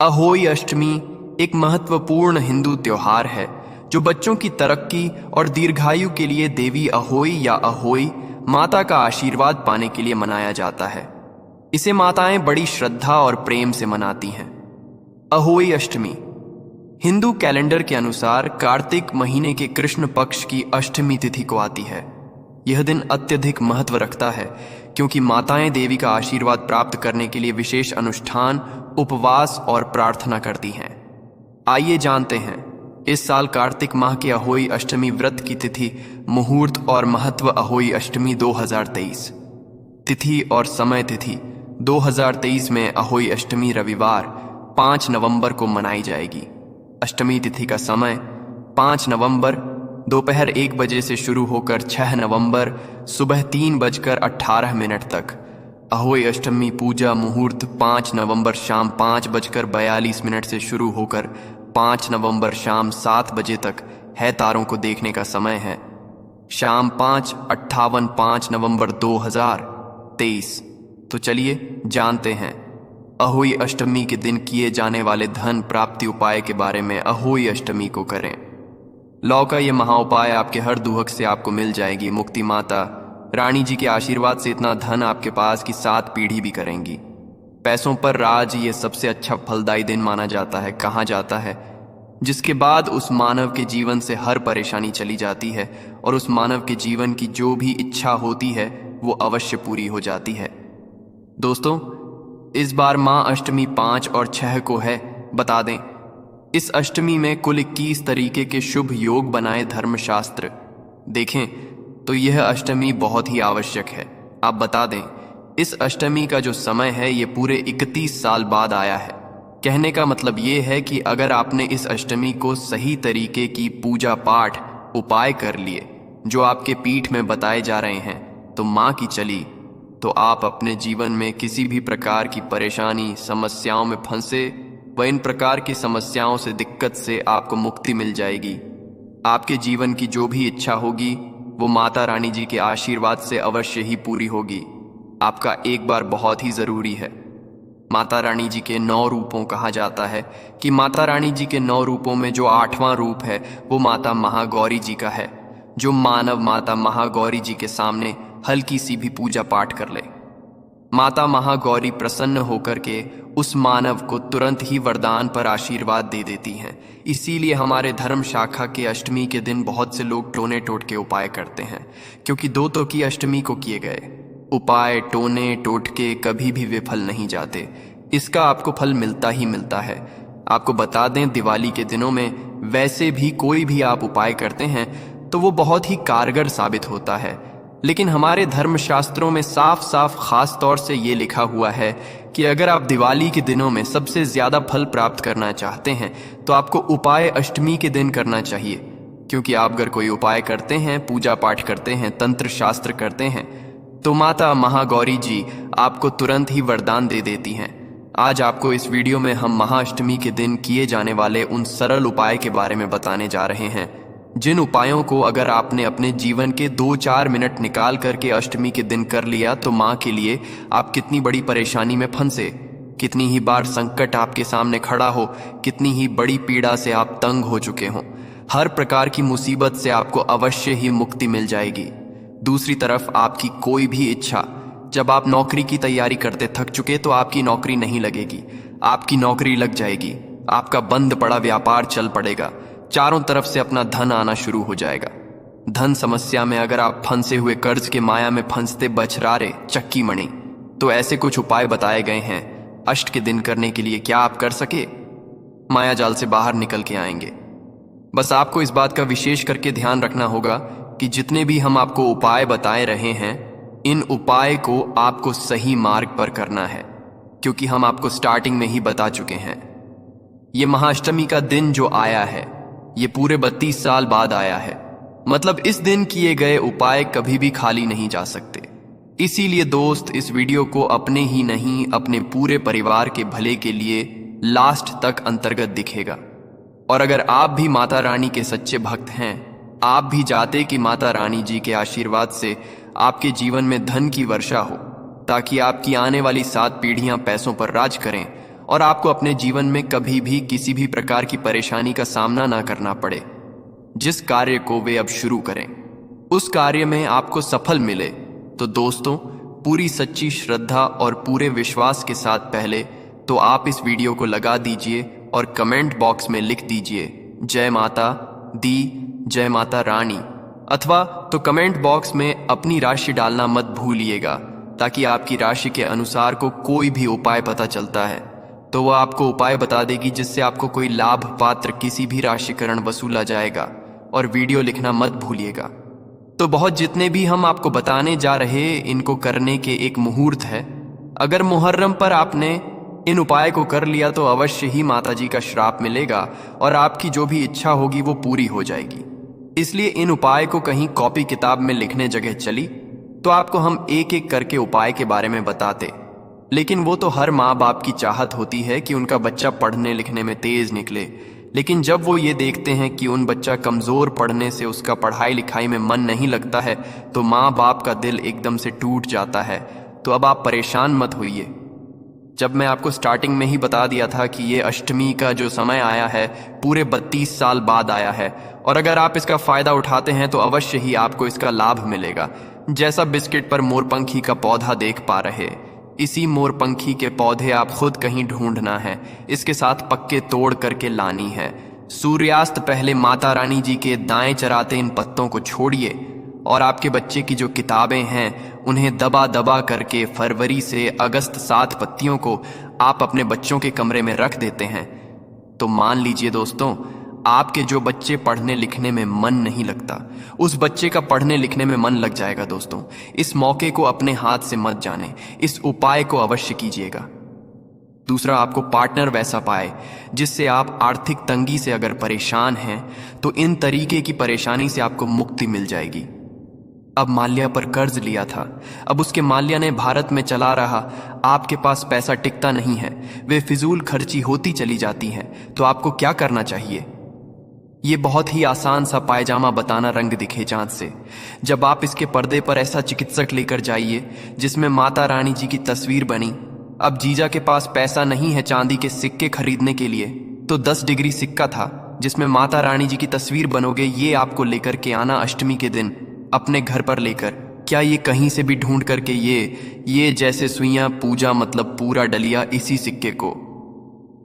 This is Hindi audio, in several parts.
अहोई अष्टमी एक महत्वपूर्ण हिंदू त्योहार है जो बच्चों की तरक्की और दीर्घायु के लिए देवी अहोई या अहोई माता का आशीर्वाद पाने के लिए मनाया जाता है। इसे माताएं बड़ी श्रद्धा और प्रेम से मनाती हैं। अहोई अष्टमी हिंदू कैलेंडर के अनुसार कार्तिक महीने के कृष्ण पक्ष की अष्टमी तिथि को आती है। यह दिन अत्यधिक महत्व रखता है क्योंकि माताएं देवी का आशीर्वाद प्राप्त करने के लिए विशेष अनुष्ठान, उपवास और प्रार्थना करती हैं। आइए जानते हैं इस साल कार्तिक माह के अहोई अष्टमी व्रत की तिथि, मुहूर्त और महत्व। अहोई अष्टमी 2023 तिथि और समय। तिथि 2023 में अहोई अष्टमी रविवार 5 नवंबर को मनाई जाएगी। अष्टमी तिथि का समय 5 नवंबर दोपहर 1 बजे से शुरू होकर 6 नवंबर सुबह 3:18 तक। अहोई अष्टमी पूजा मुहूर्त 5 नवंबर शाम 5:42 से शुरू होकर 5 नवंबर शाम 7 बजे तक है। तारों को देखने का समय है शाम 5:58 5 नवंबर 2023। तो चलिए जानते हैं अहोई अष्टमी के दिन किए जाने वाले धन प्राप्ति उपाय के बारे में। अहोई अष्टमी को करें लौ का ये महाउपाय आपके हर दुहक से आपको मिल जाएगी। मुक्ति माता रानी जी के आशीर्वाद से इतना धन आपके पास कि 7 पीढ़ी भी करेंगी। पैसों पर राज ये सबसे अच्छा फलदायी दिन माना जाता है। कहा जाता है जिसके बाद उस मानव के जीवन से हर परेशानी चली जाती है और उस मानव के जीवन की जो भी इच्छा होती है वो अवश्य पूरी हो जाती है। दोस्तों, इस बार माँ अष्टमी 5 और 6 को है। बता दें इस अष्टमी में कुल 21 तरीके के शुभ योग बनाए धर्मशास्त्र देखें तो यह अष्टमी बहुत ही आवश्यक है। आप बता दें इस अष्टमी का जो समय है ये पूरे 31 साल बाद आया है। कहने का मतलब ये है कि अगर आपने इस अष्टमी को सही तरीके की पूजा पाठ उपाय कर लिए जो आपके पीठ में बताए जा रहे हैं तो माँ की चली तो आप अपने जीवन में किसी भी प्रकार की परेशानी समस्याओं में फंसे व इन प्रकार की समस्याओं से दिक्कत से आपको मुक्ति मिल जाएगी। आपके जीवन की जो भी इच्छा होगी वो माता रानी जी के आशीर्वाद से अवश्य ही पूरी होगी। आपका एक बार बहुत ही जरूरी है। माता रानी जी के 9 रूपों कहा जाता है कि माता रानी जी के 9 रूपों में जो 8वां रूप है वो माता महागौरी जी का है। जो मानव माता महागौरी जी के सामने हल्की सी भी पूजा पाठ कर ले, माता महागौरी प्रसन्न होकर के उस मानव को तुरंत ही वरदान पर आशीर्वाद दे देती हैं। इसीलिए हमारे धर्म शाखा के अष्टमी के दिन बहुत से लोग टोने टोटके उपाय करते हैं क्योंकि 2 तो की अष्टमी को किए गए उपाय टोने टोटके कभी भी विफल नहीं जाते। इसका आपको फल मिलता ही मिलता है। आपको बता दें दिवाली के दिनों में वैसे भी कोई भी आप उपाय करते हैं तो वो बहुत ही कारगर साबित होता है, लेकिन हमारे धर्मशास्त्रों में साफ साफ खास तौर से ये लिखा हुआ है कि अगर आप दिवाली के दिनों में सबसे ज्यादा फल प्राप्त करना चाहते हैं तो आपको उपाय अष्टमी के दिन करना चाहिए। क्योंकि आप अगर कोई उपाय करते हैं, पूजा पाठ करते हैं, तंत्र शास्त्र करते हैं तो माता महागौरी जी आपको तुरंत ही वरदान दे देती हैं। आज आपको इस वीडियो में हम महाअष्टमी के दिन किए जाने वाले उन सरल उपाय के बारे में बताने जा रहे हैं जिन उपायों को अगर आपने अपने जीवन के 2-4 मिनट निकाल करके अष्टमी के दिन कर लिया तो माँ के लिए आप कितनी बड़ी परेशानी में फंसे, कितनी ही बार संकट आपके सामने खड़ा हो, कितनी ही बड़ी पीड़ा से आप तंग हो चुके हों, हर प्रकार की मुसीबत से आपको अवश्य ही मुक्ति मिल जाएगी। दूसरी तरफ आपकी कोई भी इच्छा, जब आप नौकरी की तैयारी करते थक चुके तो आपकी नौकरी नहीं लगेगी, आपकी नौकरी लग जाएगी। आपका बंद पड़ा व्यापार चल पड़ेगा, चारों तरफ से अपना धन आना शुरू हो जाएगा। धन समस्या में अगर आप फंसे हुए कर्ज के माया में फंसते बछरारे चक्की मणि, तो ऐसे कुछ उपाय बताए गए हैं अष्ट के दिन करने के लिए। क्या आप कर सके? माया जाल से बाहर निकल के आएंगे। बस आपको इस बात का विशेष करके ध्यान रखना होगा कि जितने भी हम आपको उपाय बताए रहे हैं इन उपाय को आपको सही मार्ग पर करना है, क्योंकि हम आपको स्टार्टिंग में ही बता चुके हैं। ये महाअष्टमी का दिन जो आया है ये पूरे 32 साल बाद आया है। मतलब इस दिन किए गए उपाय कभी भी खाली नहीं जा सकते। इसीलिए दोस्त इस वीडियो को अपने ही नहीं अपने पूरे परिवार के भले के लिए लास्ट तक अंतर्गत दिखेगा। और अगर आप भी माता रानी के सच्चे भक्त हैं, आप भी चाहते कि माता रानी जी के आशीर्वाद से आपके जीवन में धन की वर्षा हो ताकि आपकी आने वाली 7 पीढ़ियां पैसों पर राज करें और आपको अपने जीवन में कभी भी किसी भी प्रकार की परेशानी का सामना ना करना पड़े। जिस कार्य को वे अब शुरू करें उस कार्य में आपको सफल मिले। तो दोस्तों, पूरी सच्ची श्रद्धा और पूरे विश्वास के साथ पहले तो आप इस वीडियो को लगा दीजिए और कमेंट बॉक्स में लिख दीजिए जय माता दी, जय माता रानी, अथवा तो कमेंट बॉक्स में अपनी राशि डालना मत भूलिएगा, ताकि आपकी राशि के अनुसार को कोई भी उपाय पता चलता है तो वह आपको उपाय बता देगी, जिससे आपको कोई लाभ पात्र किसी भी राशिकरण वसूला जाएगा। और वीडियो लिखना मत भूलिएगा। तो बहुत जितने भी हम आपको बताने जा रहे इनको करने के एक मुहूर्त है। अगर मुहर्रम पर आपने इन उपाय को कर लिया तो अवश्य ही माता जी का श्राप मिलेगा और आपकी जो भी इच्छा होगी वो पूरी हो जाएगी। इसलिए इन उपाय को कहीं कॉपी किताब में लिखने जगह चली तो आपको हम एक एक करके उपाय के बारे में बताते। लेकिन वो तो हर माँ बाप की चाहत होती है कि उनका बच्चा पढ़ने लिखने में तेज निकले। लेकिन जब वो ये देखते हैं कि उन बच्चा कमज़ोर पढ़ने से उसका पढ़ाई लिखाई में मन नहीं लगता है तो माँ बाप का दिल एकदम से टूट जाता है। तो अब आप परेशान मत होइए। जब मैं आपको स्टार्टिंग में ही बता दिया था कि ये अष्टमी का जो समय आया है पूरे 32 साल बाद आया है, और अगर आप इसका फ़ायदा उठाते हैं तो अवश्य ही आपको इसका लाभ मिलेगा। जैसा बिस्किट पर मोरपंखी का पौधा देख पा रहे, इसी मोरपंखी के पौधे आप खुद कहीं ढूंढना है, इसके साथ पक्के तोड़ करके लानी है। सूर्यास्त पहले माता रानी जी के दाएं चराते इन पत्तों को छोड़िए और आपके बच्चे की जो किताबें हैं उन्हें दबा दबा करके फरवरी से अगस्त 7 पत्तियों को आप अपने बच्चों के कमरे में रख देते हैं। तो मान लीजिए दोस्तों, आपके जो बच्चे पढ़ने लिखने में मन नहीं लगता उस बच्चे का पढ़ने लिखने में मन लग जाएगा। दोस्तों, इस मौके को अपने हाथ से मत जाने, इस उपाय को अवश्य कीजिएगा। दूसरा, आपको पार्टनर वैसा पाए जिससे आप आर्थिक तंगी से अगर परेशान हैं तो इन तरीके की परेशानी से आपको मुक्ति मिल जाएगी। अब माल्या पर कर्ज लिया था, अब उसके माल्या ने भारत में चला रहा, आपके पास पैसा टिकता नहीं है, वे फिजूल खर्ची होती चली जाती हैं। तो आपको क्या करना चाहिए? ये बहुत ही आसान सा पायजामा बताना रंग दिखे चांद से। जब आप इसके पर्दे पर ऐसा चिकित्सक लेकर जाइए जिसमें माता रानी जी की तस्वीर बनी। अब जीजा के पास पैसा नहीं है चांदी के सिक्के खरीदने के लिए, तो 10 डिग्री सिक्का था जिसमें माता रानी जी की तस्वीर बनोगे, ये आपको लेकर के आना अष्टमी के दिन अपने घर पर लेकर। क्या ये कहीं से भी ढूंढ करके ये जैसे सुइयां पूजा मतलब पूरा डलिया इसी सिक्के को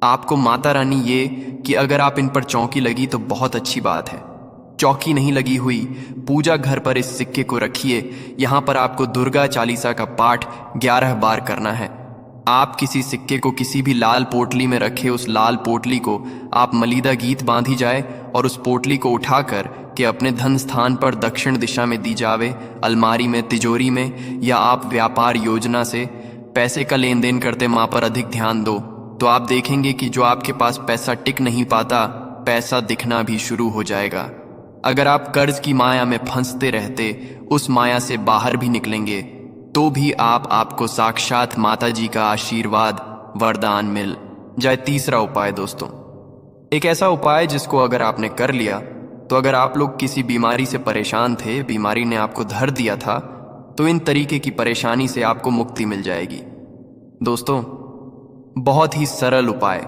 आपको माता रानी ये कि अगर आप इन पर चौकी लगी तो बहुत अच्छी बात है। चौकी नहीं लगी हुई पूजा घर पर इस सिक्के को रखिए। यहाँ पर आपको दुर्गा चालीसा का पाठ 11 बार करना है। आप किसी सिक्के को किसी भी लाल पोटली में रखे, उस लाल पोटली को आप मलीदा गीत बांधी जाए और उस पोटली को उठाकर के अपने धन स्थान पर दक्षिण दिशा में दी जावे, अलमारी में, तिजोरी में, या आप व्यापार योजना से पैसे का लेन देन करते माँ पर अधिक ध्यान दो तो आप देखेंगे कि जो आपके पास पैसा टिक नहीं पाता, पैसा दिखना भी शुरू हो जाएगा। अगर आप कर्ज की माया में फंसते रहते, उस माया से बाहर भी निकलेंगे तो भी आपको साक्षात माता जी का आशीर्वाद वरदान मिल जाए। तीसरा उपाय दोस्तों, एक ऐसा उपाय जिसको अगर आपने कर लिया तो अगर आप लोग किसी बीमारी से परेशान थे, बीमारी ने आपको धर दिया था, तो इन तरीके की परेशानी से आपको मुक्ति मिल जाएगी। दोस्तों, बहुत ही सरल उपाय,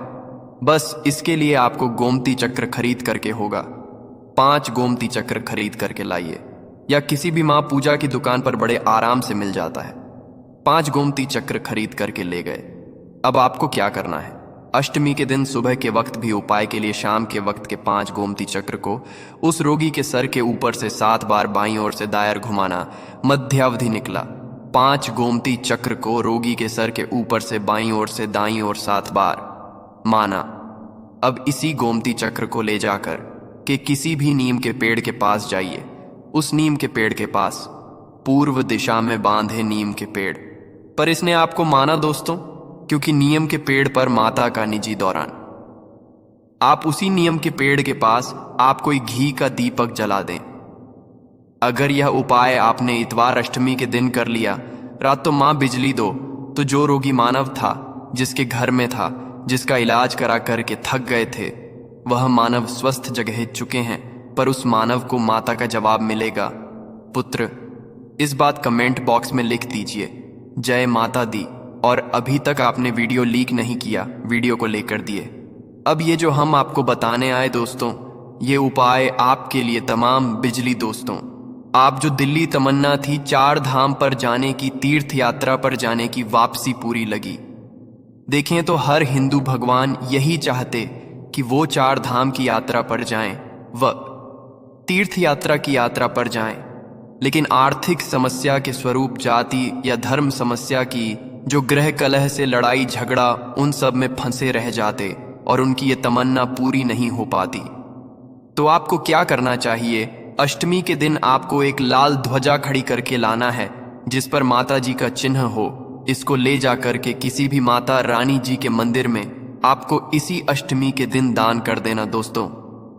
बस इसके लिए आपको गोमती चक्र खरीद करके होगा। 5 गोमती चक्र खरीद करके लाइए, या किसी भी माँ पूजा की दुकान पर बड़े आराम से मिल जाता है। 5 गोमती चक्र खरीद करके ले गए। अब आपको क्या करना है? अष्टमी के दिन सुबह के वक्त भी उपाय के लिए शाम के वक्त के 5 गोमती चक्र को उस रोगी के सर के ऊपर से 7 बार बाईं ओर से दायर घुमाना। मध्यावधि निकला। 5 गोमती चक्र को रोगी के सर के ऊपर से बाईं ओर से दाईं ओर 7 बार माना। अब इसी गोमती चक्र को ले जाकर के किसी भी नीम के पेड़ के पास जाइए। उस नीम के पेड़ के पास पूर्व दिशा में बांधे नीम के पेड़ पर इसने आपको माना दोस्तों, क्योंकि नियम के पेड़ पर माता का निजी दौरान। आप उसी नियम के पेड़ के पास आप कोई घी का दीपक जला दें। अगर यह उपाय आपने इतवार अष्टमी के दिन कर लिया, रातों माँ बिजली दो, तो जो रोगी मानव था, जिसके घर में था, जिसका इलाज करा करके थक गए थे, वह मानव स्वस्थ जगह चुके हैं, पर उस मानव को माता का जवाब मिलेगा। पुत्र, इस बात कमेंट बॉक्स में लिख दीजिए जय माता दी और अभी तक आपने वीडियो लीक नहीं किया, वीडियो को लेकर दिए। अब ये जो हम आपको बताने आए दोस्तों, ये उपाय आपके लिए तमाम बिजली दोस्तों। आप जो दिल्ली तमन्ना थी 4 धाम पर जाने की, तीर्थ यात्रा पर जाने की, वापसी पूरी लगी। देखें तो हर हिंदू भगवान यही चाहते कि वो 4 धाम की यात्रा पर जाएं, व तीर्थ यात्रा की यात्रा पर जाएं। लेकिन आर्थिक समस्या के स्वरूप, जाति या धर्म समस्या की, जो ग्रह कलह से लड़ाई झगड़ा, उन सब में फंसे रह जाते और उनकी ये तमन्ना पूरी नहीं हो पाती। तो आपको क्या करना चाहिए? अष्टमी के दिन आपको एक लाल ध्वजा खड़ी करके लाना है जिस पर माता जी का चिन्ह हो। इसको ले जाकर के किसी भी माता रानी जी के मंदिर में आपको इसी अष्टमी के दिन दान कर देना दोस्तों।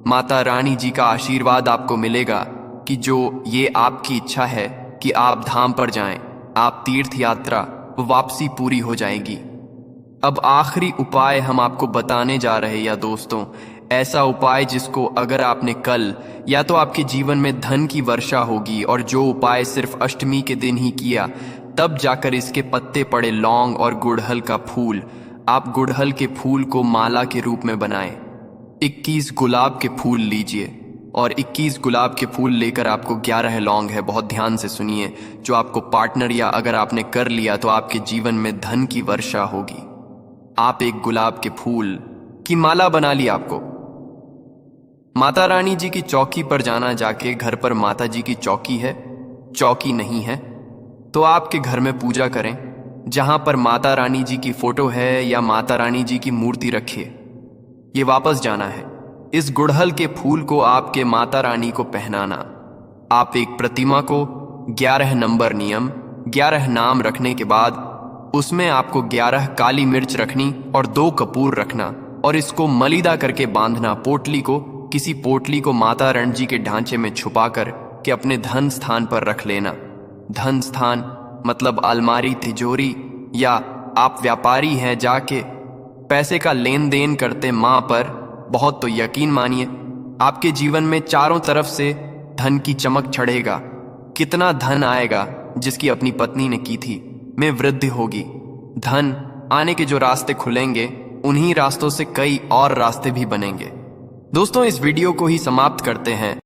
माता रानी जी का आशीर्वाद आपको मिलेगा कि जो ये आपकी इच्छा है कि आप धाम पर जाएं, आप तीर्थ यात्रा व वापसी पूरी हो जाएगी। अब आखिरी उपाय हम आपको बताने जा रहे हैं या दोस्तों, ऐसा उपाय जिसको अगर आपने कल, या तो आपके जीवन में धन की वर्षा होगी, और जो उपाय सिर्फ अष्टमी के दिन ही किया, तब जाकर इसके पत्ते पड़े लौंग और गुड़हल का फूल। आप गुड़हल के फूल को माला के रूप में बनाएं। 21 गुलाब के फूल लीजिए और 21 गुलाब के फूल लेकर, आपको 11 लौंग है, बहुत ध्यान से सुनिए, जो आपको पार्टनर या अगर आपने कर लिया तो आपके जीवन में धन की वर्षा होगी। आप एक गुलाब के फूल की माला बना ली। आपको माता रानी जी की चौकी पर जाना, जाके घर पर माता जी की चौकी है, चौकी नहीं है तो आपके घर में पूजा करें, जहां पर माता रानी जी की फोटो है या माता रानी जी की मूर्ति रखिए। ये वापस जाना है। इस गुड़हल के फूल को आपके माता रानी को पहनाना। आप एक प्रतिमा को 11 नंबर नियम, 11 नाम रखने के बाद उसमें आपको 11 काली मिर्च रखनी और 2 कपूर रखना, और इसको मलीदा करके बांधना। पोटली को, किसी पोटली को माता रानी जी के ढांचे में छुपा कर के अपने धन स्थान पर रख लेना। धन स्थान मतलब अलमारी, तिजोरी, या आप व्यापारी हैं, जाके पैसे का लेन देन करते माँ पर, बहुत तो यकीन मानिए आपके जीवन में चारों तरफ से धन की चमक चढ़ेगा। कितना धन आएगा जिसकी अपनी पत्नी ने की थी, में वृद्धि होगी। धन आने के जो रास्ते खुलेंगे, उन्हीं रास्तों से कई और रास्ते भी बनेंगे। दोस्तों, इस वीडियो को ही समाप्त करते हैं।